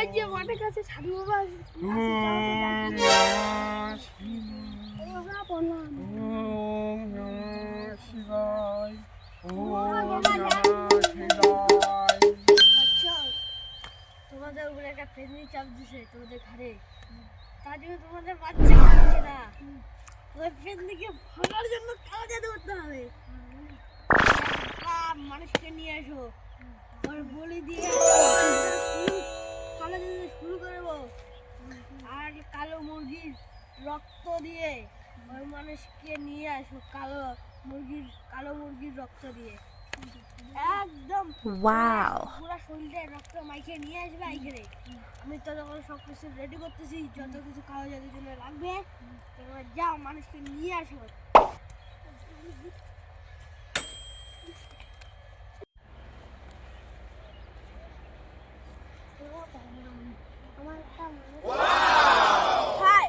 ওই যে মাঠের কাছে সাধু বাবা আছে, ওম নমঃ শিবায়, ওম নমঃ শিবায়। আচ্ছা, তোমাদের উপরে একটা প্রেগনেন্ট চাপ দিছে তোমাদের ঘরে, তার জন্য তোমাদের বাচ্চা হচ্ছে না। ওই প্রেগনেন্টকে ভাগার জন্য কালো জাদু করতে হবে। মানুষকে নিয়ে এসো, ওর বলি দিয়ে কালো জাদু শুরু করবো। আর কালো মুরগির রক্ত দিয়ে ওই মানুষকে নিয়ে আসো, কালো মুরগির রক্ত দিয়ে একদম পুরো শরীরে রক্ত মাইকে নিয়ে আসবে এইখানে। আমি তো যখন সব কিছু রেডি করতেছি, যত কিছু কালো জাদুর জন্য লাগবে, তোমরা যাও মানুষকে নিয়ে আসো। হাই,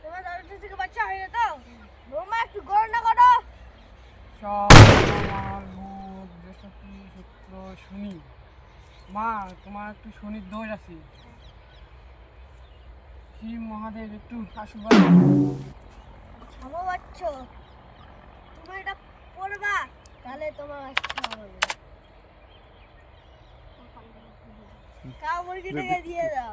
তোমার দরজা থেকে বাচ্চা হয়ে যেত, বৌমা একটু গণনা করো। আমার বুধ বৃহস্পতি শুক্র শনি। মা, তোমার একটু শনির দোষ আছে। শিব মহাদেব একটু আশীর্বাদ করো। ভালো বাচ্চ, তুমি এটা পড়বা, তাহলে তোমার আচ্ছা হবে। কাউ মুরগিটাকে দিয়ে দাও।